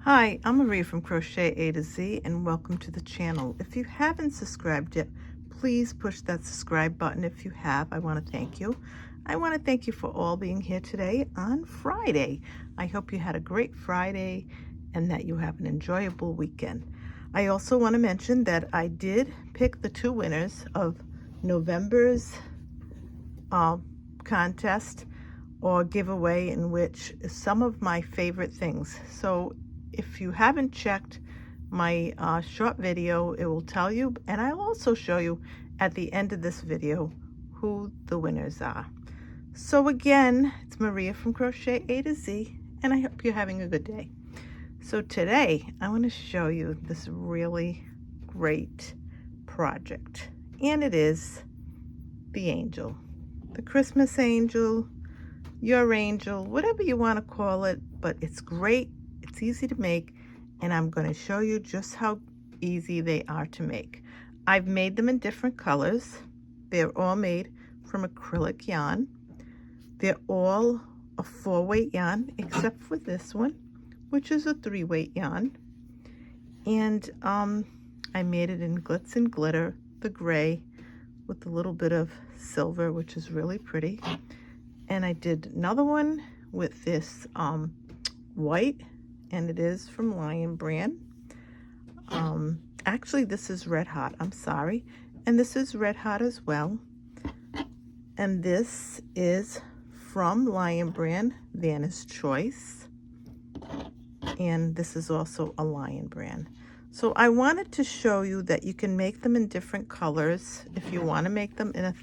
Hi, I'm Maria from Crochet A to Z and welcome to the channel. If you haven't subscribed yet, please push that subscribe button. If you have, I want to thank you. I want to thank you for all being here today on Friday. I hope you had a great Friday and that you have an enjoyable weekend. I also want to mention that I did pick the two winners of November's contest or giveaway, in which some of my favorite things. So if you haven't checked my short video, it will tell you, and I'll also show you at the end of this video who the winners are. So again, it's Maria from Crochet A to Z, and I hope you're having a good day. So today I want to show you this really great project, and it is the angel, the Christmas angel, your angel, whatever you want to call it, but it's great. It's easy to make, and I'm going to show you just how easy they are to make. I've made them in different colors. They're all made from acrylic yarn. They're all a 4-weight yarn, except for this one, which is a 3-weight yarn. And I made it in glitz and glitter, the gray, with a little bit of silver, which is really pretty. And I did another one with this white, and it is from Lion Brand. Actually, this is Red Hot, I'm sorry. And this is Red Hot as well. And this is from Lion Brand, Vanna's Choice. And this is also a Lion Brand. So I wanted to show you that you can make them in different colors. If you want to make them in a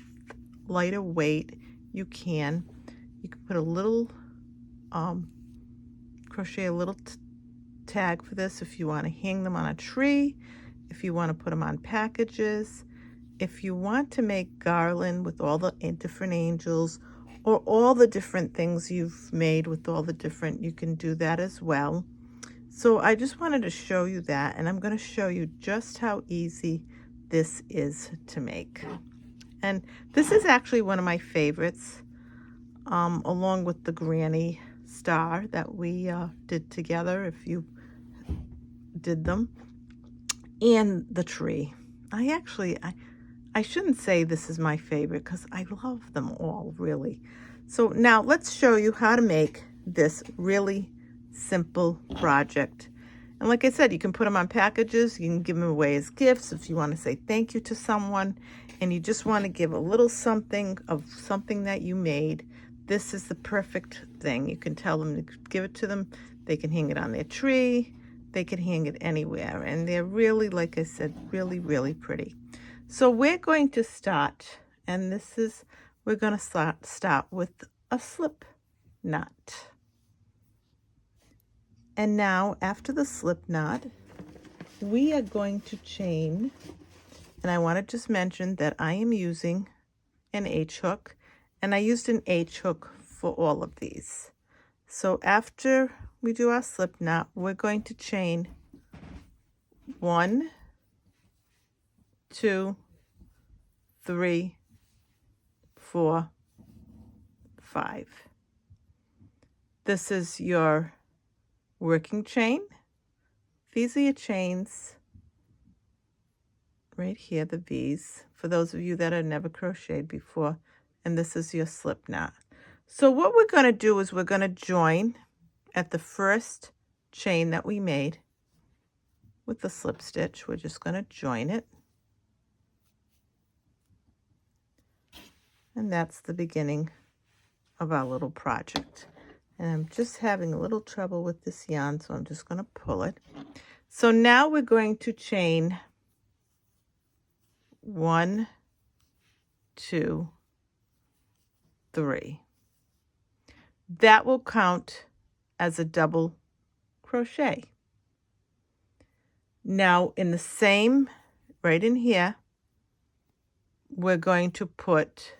lighter weight, you can. You can put a little, crochet a little tag for this if you want to hang them on a tree, if you want to put them on packages, if you want to make garland with all the different angels, or all the different things you've made with all the different, you can do that as well. So I just wanted to show you that, and I'm going to show you just how easy this is to make. And this is actually one of my favorites, along with the granny star that we did together, if you did them, and the tree. I shouldn't say this is my favorite, because I love them all, really. So now let's show you how to make this really simple project. And like I said, you can put them on packages, you can give them away as gifts if you want to say thank you to someone, and you just want to give a little something of something that you made. This is the perfect thing. You can tell them to give it to them. They can hang it on their tree. They can hang it anywhere. And they're really, like I said, really, really pretty. So we're going to start, and we're going to start with a slip knot. And now after the slip knot, we are going to chain, and I want to just mention that I am using an H hook, and I used an H hook for all of these. So after we do our slip knot, we're going to chain 1, 2, 3, 4, 5. This is your working chain. These are your chains right here, the V's, for those of you that have never crocheted before, and this is your slip knot. So what we're going to do is we're going to join at the first chain that we made with the slip stitch. We're just going to join it, and that's the beginning of our little project. And I'm just having a little trouble with this yarn, so I'm just going to pull it. So now we're going to chain 1, 2, 3. That will count as a double crochet. Now in the same, right in here, we're going to put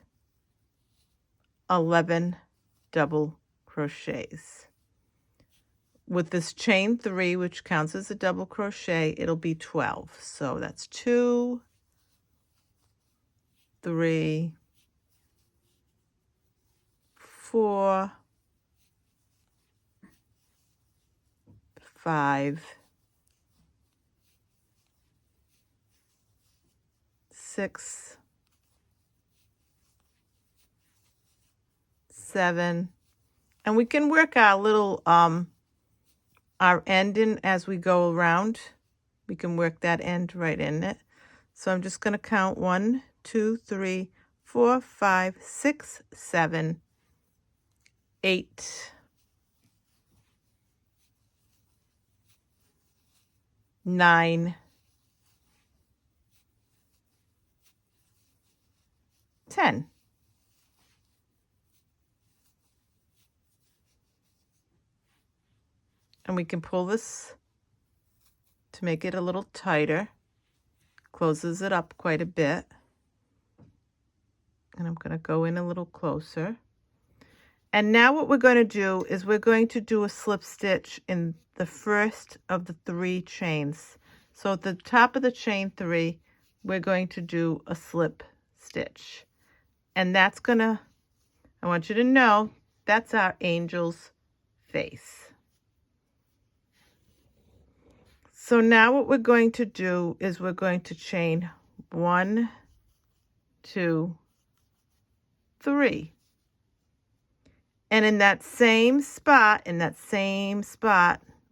11 double crochets. With this chain 3, which counts as a double crochet, it'll be 12. So that's 2, 3, 4, 5, 6, 7, and we can work our little our end in as we go around. We can work that end right in it. So I'm just going to count 1, 2, 3, 4, 5, 6, 7, 8, 9, 10. And we can pull this to make it a little tighter. Closes it up quite a bit. And I'm going to go in a little closer. And now what we're going to do is we're going to do a slip stitch in the first of the 3 chains. So at the top of the chain 3, we're going to do a slip stitch. And that's going to, I want you to know, that's our angel's face. So now what we're going to do is we're going to chain 1, 2, 3. And in that same spot,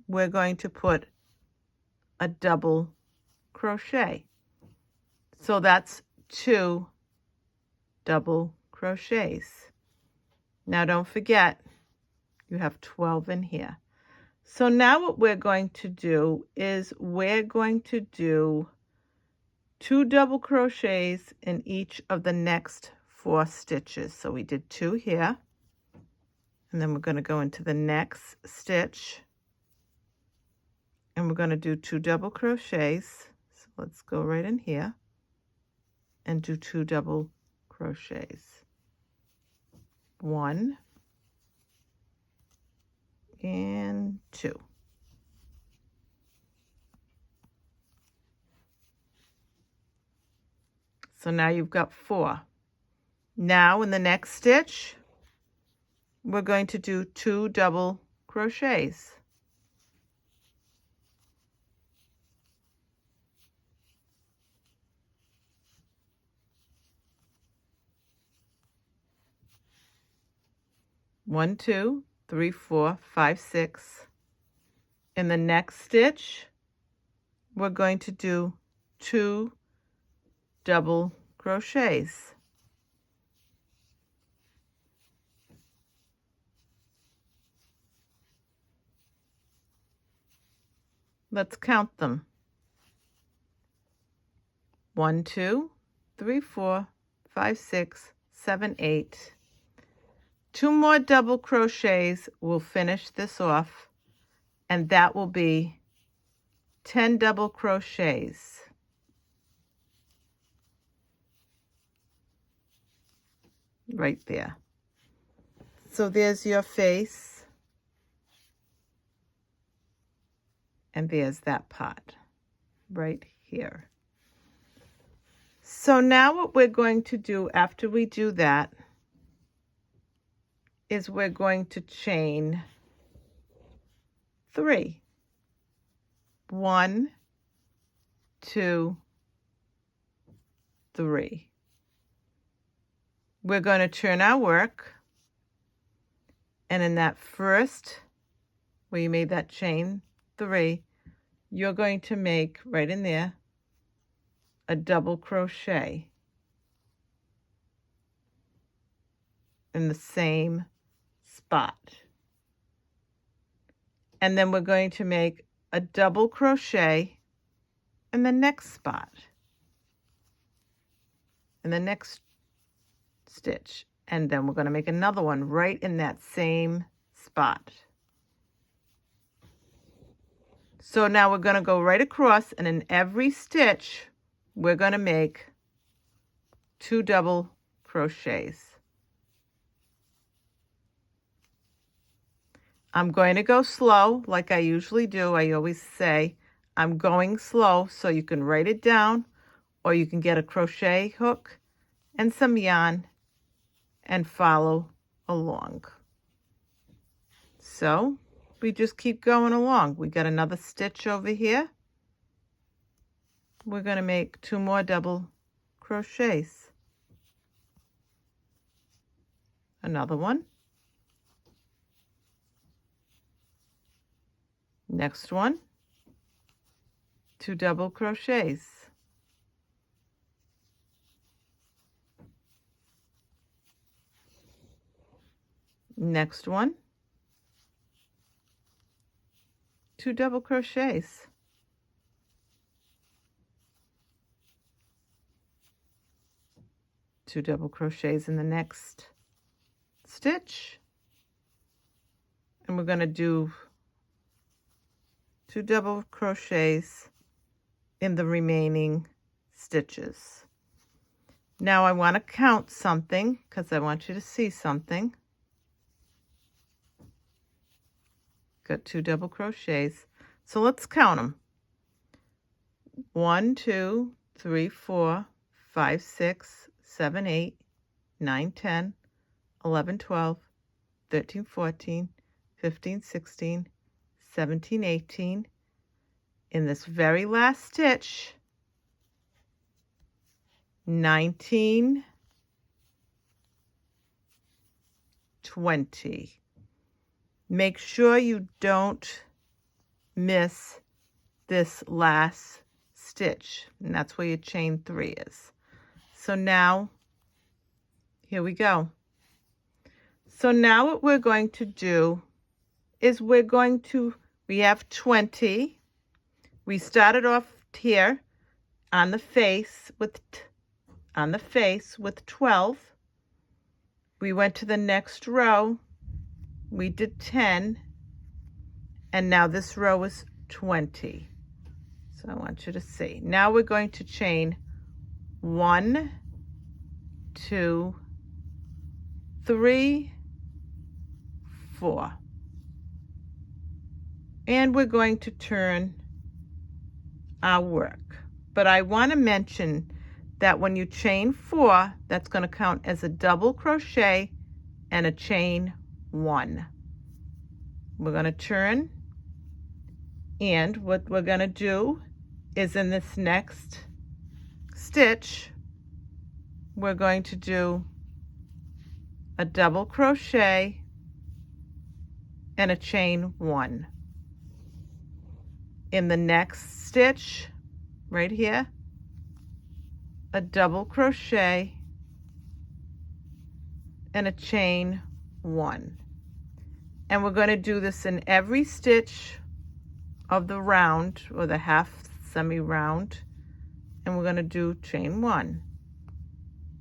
we're going to put a double crochet. So that's 2 double crochets. Now don't forget, you have 12 in here. So now what we're going to do is we're going to do 2 double crochets in each of the next 4 stitches. So we did 2 here, and then we're going to go into the next stitch, and we're going to do 2 double crochets. So let's go right in here and do 2 double crochets. 1 and 2. So now you've got 4. Now in the next stitch, we're going to do 2 double crochets. One, 2, 3, 4, 5, 6. In the next stitch, we're going to do 2 double crochets. Let's count them. 1, 2, 3, 4, 5, 6, 7, 8. 2 more double crochets will finish this off, and that will be 10 double crochets. Right there. So there's your face, and there's that part right here. So now what we're going to do after we do that is we're going to chain 3. 1, 2, 3. We're going to turn our work, and in that first, where you made that chain 3, you're going to make right in there a double crochet in the same spot. And then we're going to make a double crochet in the next spot, in the next stitch, and then we're going to make another one right in that same spot. So now we're going to go right across, and in every stitch we're going to make 2 double crochets. I'm going to go slow like I usually do. I always say I'm going slow, so you can write it down, or you can get a crochet hook and some yarn and follow along. So we just keep going along. We got another stitch over here. We're going to make 2 more double crochets. Another one. Next one. 2 double crochets. Next one. 2 double crochets. Two double crochets in the next stitch, and we're going to do 2 double crochets in the remaining stitches. Now I want to count something because I want you to see something. Got 2 double crochets, so let's count them. 1, 2, 3, 4, 5, 6, 7, 8, 9, 10, 11, 12, 13, 14, 15, 16, 17, 18. In this very last stitch, 19, 20. Make sure you don't miss this last stitch, and that's where your chain 3 is. So now, here we go. So now what we're going to do is we have 20. We started off here on the face with 12. We went to the next row. We did 10, and now this row is 20. So I want you to see. Now we're going to chain 1, 2, 3, 4. And we're going to turn our work. But I want to mention that when you chain 4, that's going to count as a double crochet and a chain 1. We're going to turn, and what we're going to do is in this next stitch, we're going to do a double crochet and a chain 1. In the next stitch, right here, a double crochet and a chain 1. And we're going to do this in every stitch of the round or the half semi-round, and we're going to do chain 1.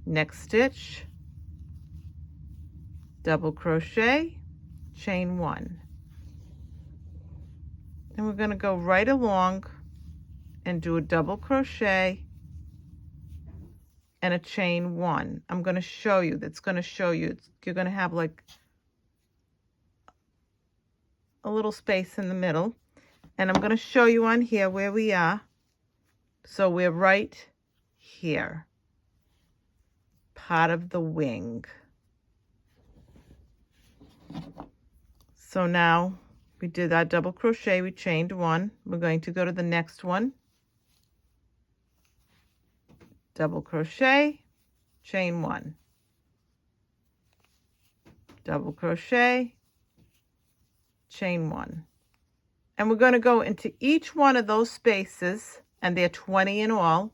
Next stitch, double crochet, chain 1. And we're going to go right along and do a double crochet and a chain 1. I'm going to show you. That's going to show you. You're going to have like a little space in the middle, and I'm going to show you on here where we are. So we're right here, part of the wing. So now we did our double crochet, we chained 1. We're going to go to the next one, double crochet, chain 1, double crochet, chain 1. And we're going to go into each one of those spaces, and they're 20 in all,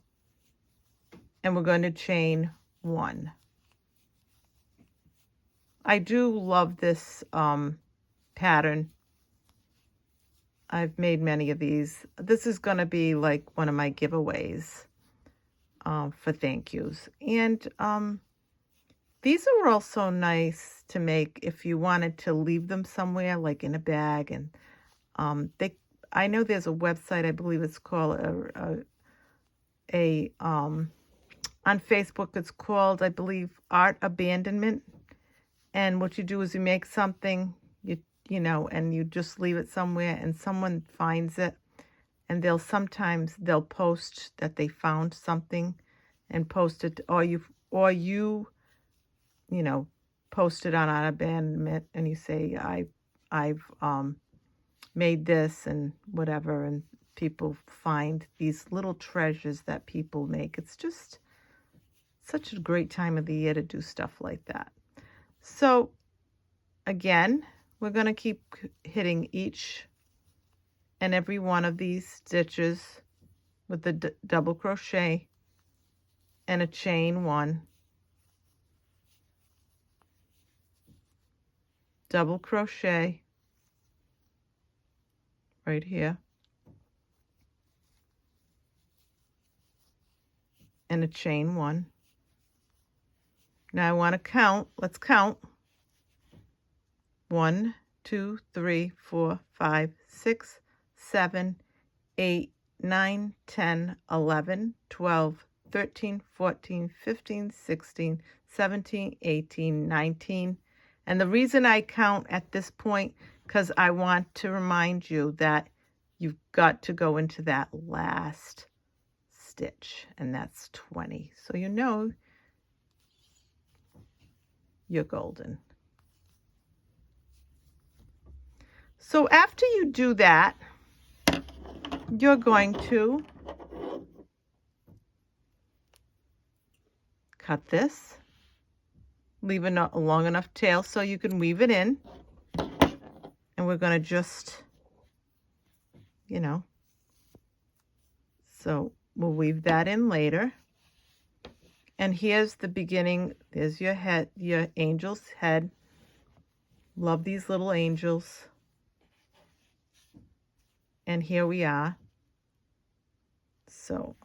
and we're going to chain 1. I do love this pattern. I've made many of these. This is going to be like one of my giveaways for thank yous. And these are also nice to make if you wanted to leave them somewhere, like in a bag. And I know there's a website, I believe it's called on Facebook, it's called, I believe, Art Abandonment. And what you do is you make something, you know, and you just leave it somewhere, and someone finds it, and sometimes they'll post that they found something and post it, or you know, post it on Art Abandonment, and you say, I've made this and whatever, and people find these little treasures that people make. It's just such a great time of the year to do stuff like that. So again, we're going to keep hitting each and every one of these stitches with the double crochet and a chain 1, double crochet right here, and a chain 1. Now I want to count. Let's count. 1, 2, 3, 4, 5, 6, 7, 8, 9, 10, 11, 12, 13, 14, 15, 16, 17, 18, 19. And the reason I count at this point, because I want to remind you that you've got to go into that last stitch, and that's 20. So you know you're golden. So after you do that, you're going to cut this, leave a long enough tail so you can weave it in, and we're going to just, you know, so we'll weave that in later. And here's the beginning. There's your head, your angel's head. Love these little angels. And here we are. So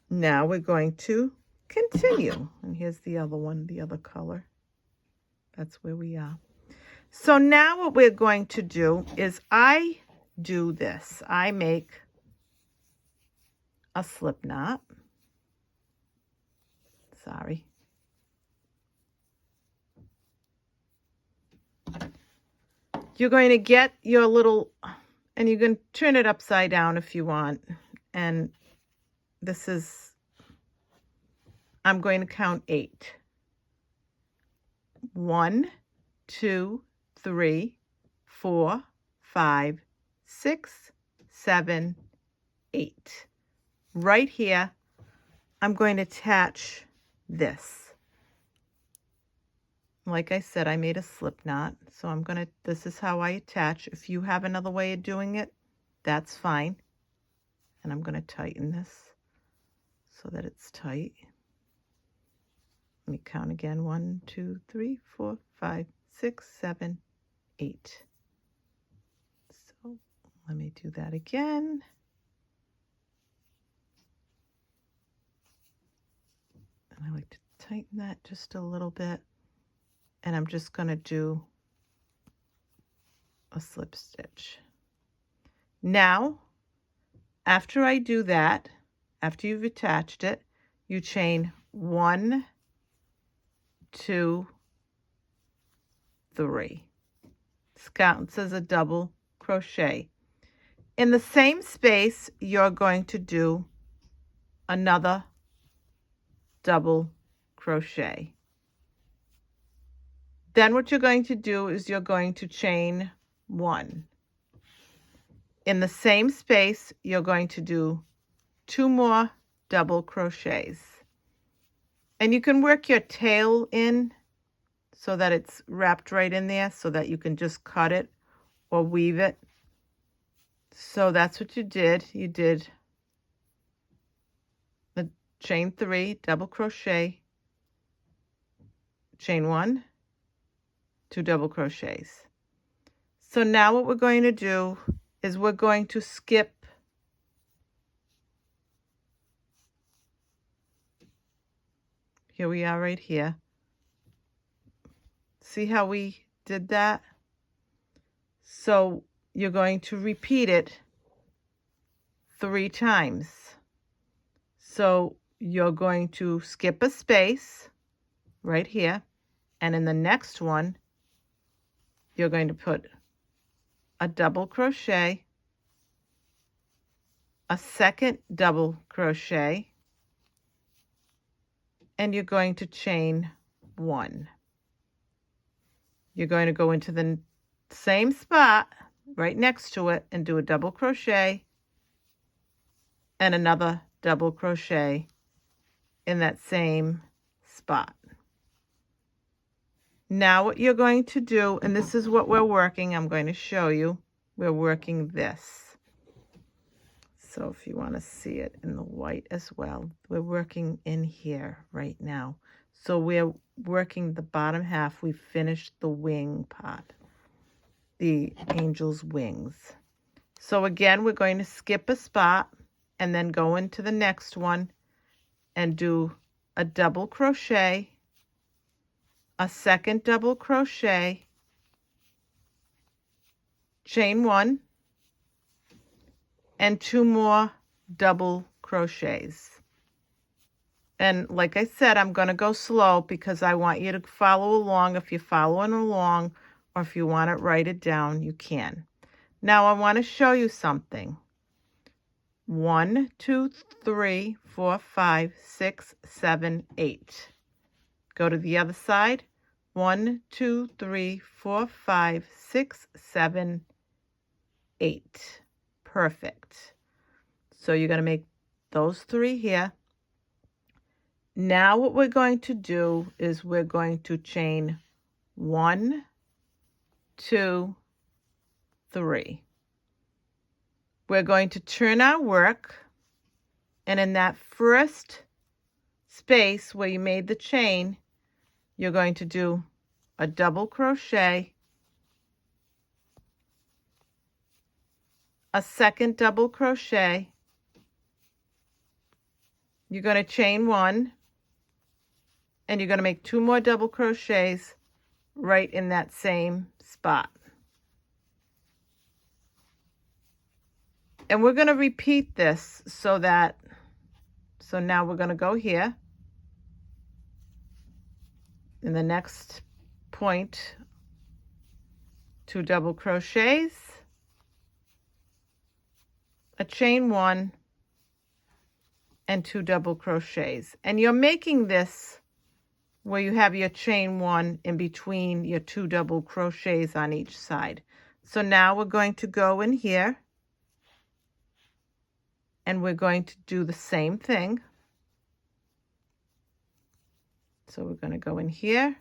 now we're going to continue. And here's the other one, the other color. That's where we are. So now what we're going to do is I do this. I make a slip knot. Sorry. You're going to get your little, and you can turn it upside down if you want. And this is, I'm going to count 8. 1, 2, 3, 4, 5, 6, 7, 8. Right here, I'm going to attach this. Like I said, I made a slip knot, so I'm going to, this is how I attach. If you have another way of doing it, that's fine. And I'm going to tighten this so that it's tight. Let me count again. 1, 2, 3, 4, 5, 6, 7, 8. So let me do that again. And I like to tighten that just a little bit. And I'm just going to do a slip stitch. Now, after I do that, after you've attached it, you chain 1, 2, 3. This counts as a double crochet. In the same space, you're going to do another double crochet. Then what you're going to do is you're going to chain 1. In the same space, you're going to do 2 more double crochets. And you can work your tail in so that it's wrapped right in there so that you can just cut it or weave it. So that's what you did. You did the chain 3, double crochet, chain 1, 2 double crochets. So now what we're going to do is we're going to skip here we are right here. See how we did that? So you're going to repeat it 3 times. So you're going to skip a space right here, and in the next one you're going to put a double crochet, a second double crochet, and you're going to chain 1. You're going to go into the same spot right next to it and do a double crochet and another double crochet in that same spot. Now what you're going to do, and this is what we're working, I'm going to show you, we're working this. So if you want to see it in the white as well, we're working in here right now. So we're working the bottom half. We finished the wing part, the angel's wings. So again, we're going to skip a spot and then go into the next one and do a double crochet, a second double crochet, chain one, and 2 more double crochets. And like I said, I'm going to go slow because I want you to follow along. If you're following along or if you want to write it down, you can. Now I want to show you something. 1, 2, 3, 4, 5, 6, 7, 8. Go to the other side. 1, 2, 3, 4, 5, 6, 7, 8. Perfect. So you're going to make those 3 here. Now what we're going to do is we're going to chain 1, 2, 3. We're going to turn our work, and in that first space where you made the chain, you're going to do a double crochet, a second double crochet, you're going to chain 1, and you're going to make 2 more double crochets right in that same spot. And we're going to repeat this so now we're going to go here. In the next point, 2 double crochets, a chain 1, and 2 double crochets. And you're making this where you have your chain 1 in between your 2 double crochets on each side. So now we're going to go in here and we're going to do the same thing. So we're going to go in here,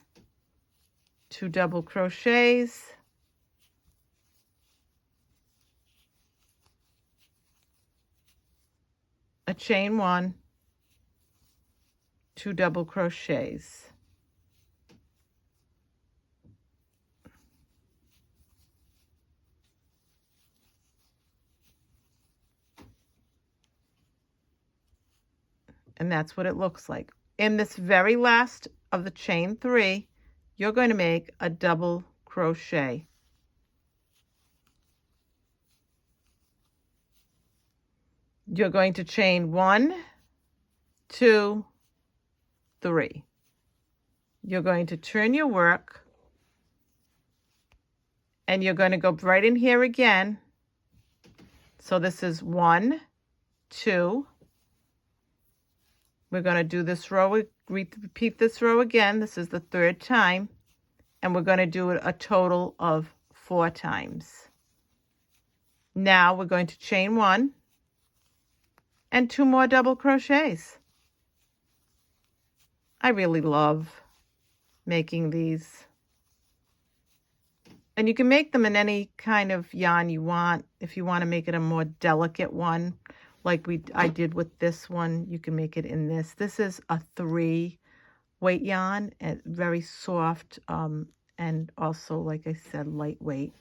2 double crochets, a chain 1, 2 double crochets. And that's what it looks like. In this very last of the chain 3, you're going to make a double crochet. You're going to chain 1, 2, 3. You're going to turn your work and you're going to go right in here again. So this is 1, 2. We're going to do this row, repeat this row again. This is the 3rd time, and we're going to do it a total of 4 times. Now we're going to chain 1 and 2 more double crochets. I really love making these. And you can make them in any kind of yarn you want. If you want to make it a more delicate one, like I did with this one, you can make it in this. This is a 3-weight yarn, and very soft, and also, like I said, lightweight,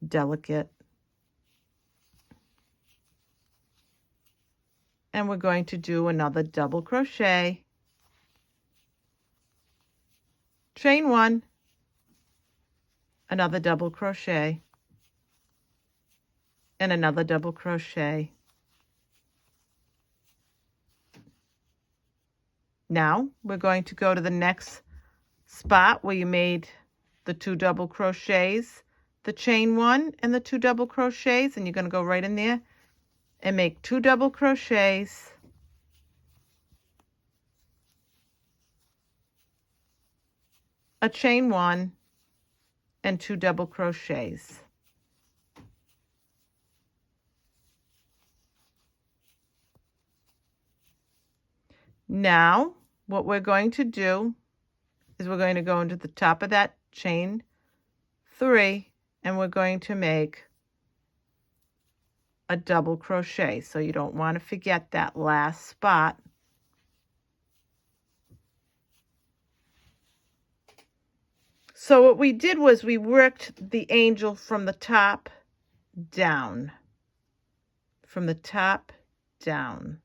delicate. And we're going to do another double crochet, chain 1, another double crochet, and another double crochet. Now we're going to go to the next spot where you made the 2 double crochets, the chain 1 and the 2 double crochets, and you're going to go right in there and make 2 double crochets, a chain 1, and 2 double crochets. Now, what we're going to do is we're going to go into the top of that chain 3, and we're going to make a double crochet. So you don't want to forget that last spot. So what we did was we worked the angel from the top down. From the top down.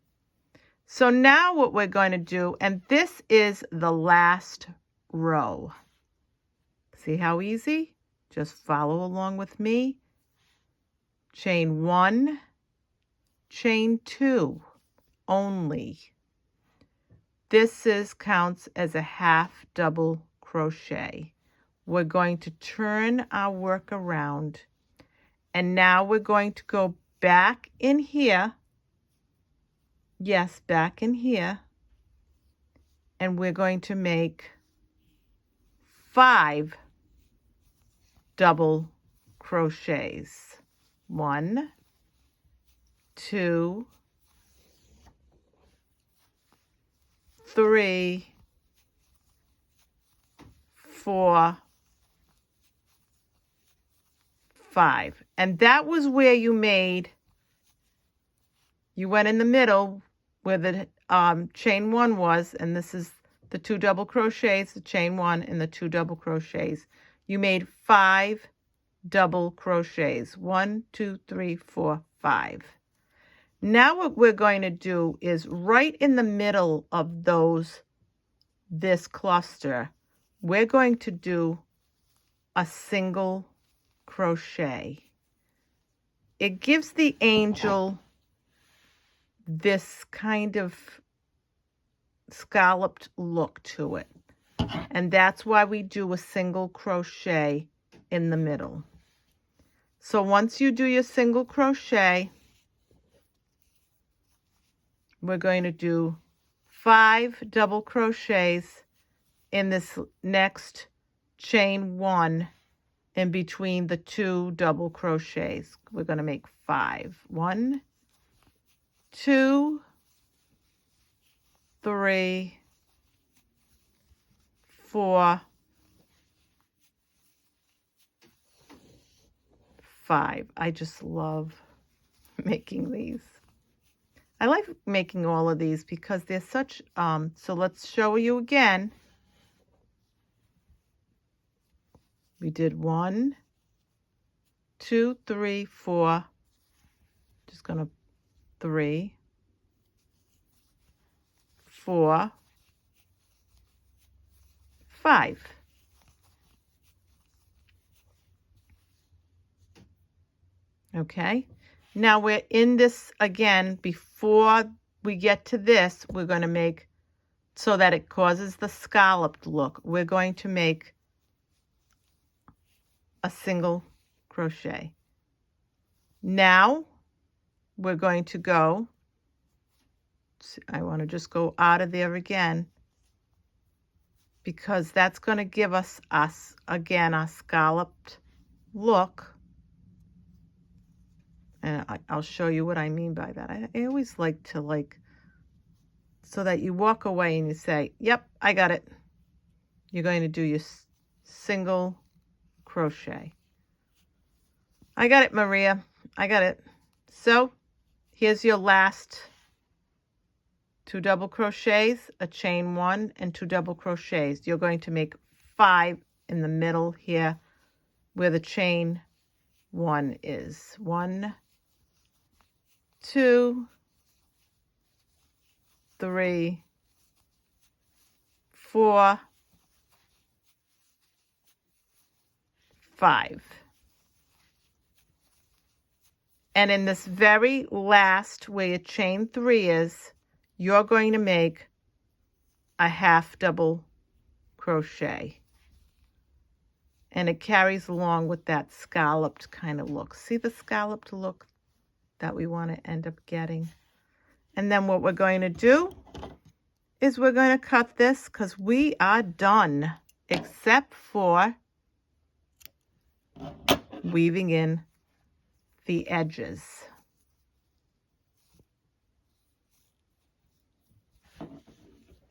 So now what we're going to do, and this is the last row. See how easy? Just follow along with me. Chain 1, chain 2 only. This counts as a half double crochet. We're going to turn our work around, and now we're going to go back in here. Yes, back in here, and we're going to make 5 double crochets. 1, 2, 3, 4, 5. And that was where you made, you went in the middle where the chain 1 was, and this is the 2 double crochets, the chain 1 and the 2 double crochets. You made 5 double crochets. 1, 2, 3, 4, 5. Now what we're going to do is right in the middle of this cluster, we're going to do a single crochet. It gives the angel this kind of scalloped look to it, and that's why we do a single crochet in the middle. So once you do your single crochet, we're going to do 5 double crochets in this next chain 1 in between the 2 double crochets. We're going to make 5. 1, 2, 3, 4, 5. I just love making these. I like making all of these because they're such, so let's show you again. We did 1, 2, 3, 4, just gonna 3, 4, 5. Okay, now we're in this again. Before we get to this, we're going to make, so that it causes the scalloped look, we're going to make a single crochet. Now we're going to go, I want to just go out of there again, because that's going to give us again a scalloped look. And I'll show you what I mean by that. I always like to so that you walk away and you say, yep, I got it. You're going to do your single crochet. I got it, Maria. I got it. So here's your last 2 double crochets, a chain 1 and 2 double crochets. You're going to make 5 in the middle here where the chain 1 is. 1, 2, 3, 4, 5. And in this very last, where your chain 3 is, you're going to make a half double crochet. And it carries along with that scalloped kind of look. See the scalloped look that we want to end up getting? And then what we're going to do is we're going to cut this, because we are done, except for weaving in the edges.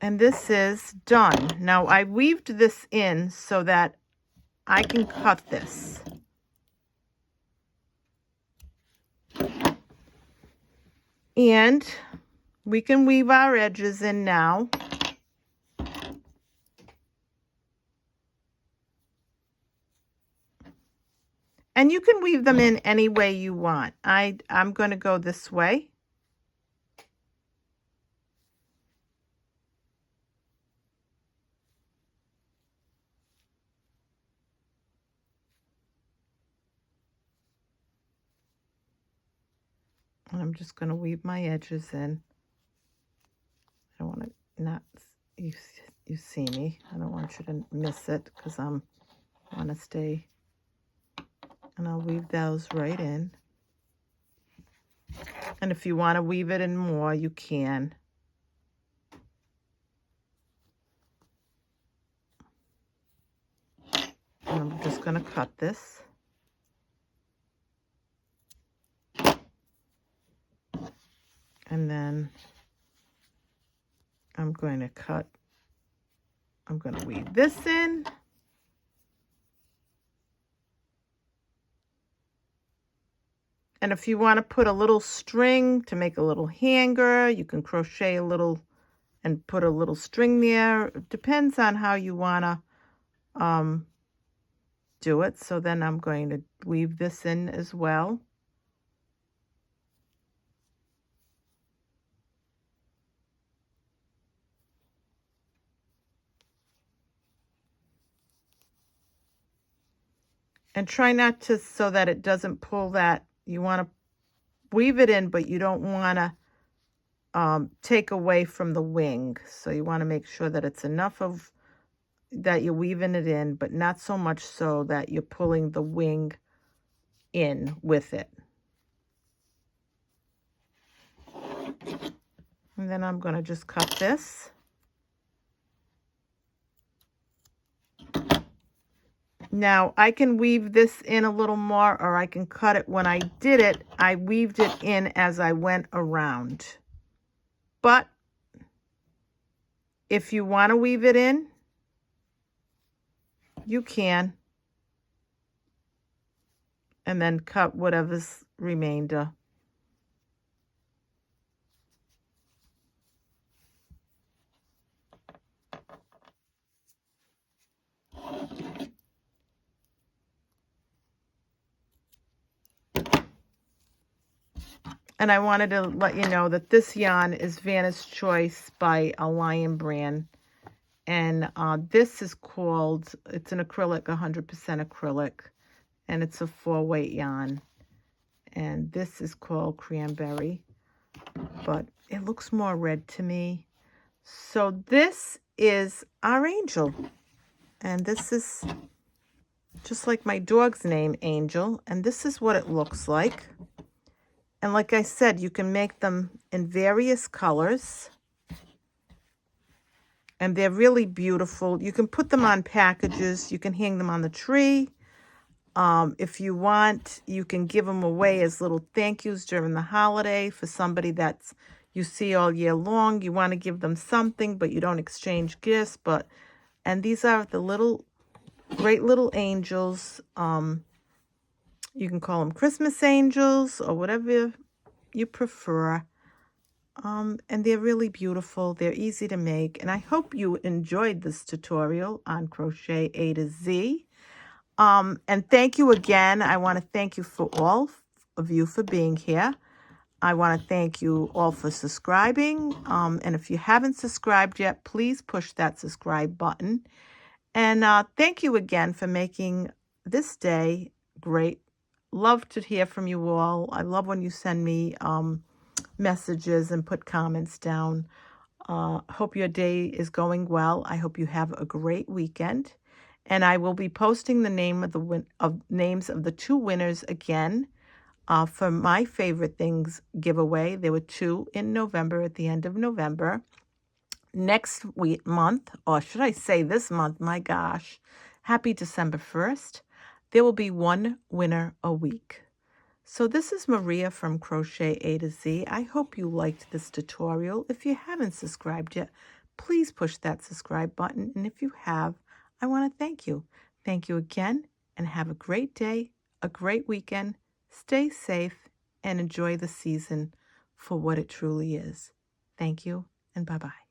And this is done. Now I weaved this in so that I can cut this. And we can weave our edges in now. And you can weave them in any way you want. I'm going to go this way. And I'm just going to weave my edges in. I don't want to not, you see me. I don't want you to miss it because I want to stay. And I'll weave those right in. And if you want to weave it in more, you can. And I'm just going to cut this. And then I'm going to weave this in. And if you want to put a little string to make a little hanger, you can crochet a little and put a little string there. It depends on how you want to do it. So then I'm going to weave this in as well. And try not to, so that it doesn't pull that. You want to weave it in, but you don't want to take away from the wing. So you want to make sure that it's enough of that you're weaving it in, but not so much so that you're pulling the wing in with it. And then I'm going to just cut this. Now I can weave this in a little more, or I can cut it. When I did it, I weaved it in as I went around. But if you want to weave it in, you can. And then cut whatever's remainder. And I wanted to let you know that this yarn is Vanna's Choice by Lion Brand. And this is called, it's an acrylic, 100% acrylic. And it's a 4-weight yarn. And this is called Cranberry. But it looks more red to me. So this is our angel. And this is just like my dog's name, Angel. And this is what it looks like. And like I said, you can make them in various colors. And they're really beautiful. You can put them on packages. You can hang them on the tree. If you want, you can give them away as little thank yous during the holiday for somebody that's you see all year long. You want to give them something, but you don't exchange gifts. And these are the great little angels. You can call them Christmas angels or whatever you prefer. And they're really beautiful. They're easy to make. And I hope you enjoyed this tutorial on Crochet A to Z. And thank you again. I want to thank you for all of you for being here. I want to thank you all for subscribing. And if you haven't subscribed yet, please push that subscribe button. And thank you again for making this day great. Love to hear from you all. I love when you send me messages and put comments down. Hope your day is going well. I hope you have a great weekend. And I will be posting the names of the 2 winners again for my favorite things giveaway. There were 2 in November, at the end of November. Next month, or should I say this month, my gosh, happy December 1st, there will be 1 winner a week. So this is Maria from Crochet A to Z. I hope you liked this tutorial. If you haven't subscribed yet, please push that subscribe button. And if you have, I want to thank you. Thank you again, and have a great day, a great weekend. Stay safe and enjoy the season for what it truly is. Thank you, and bye-bye.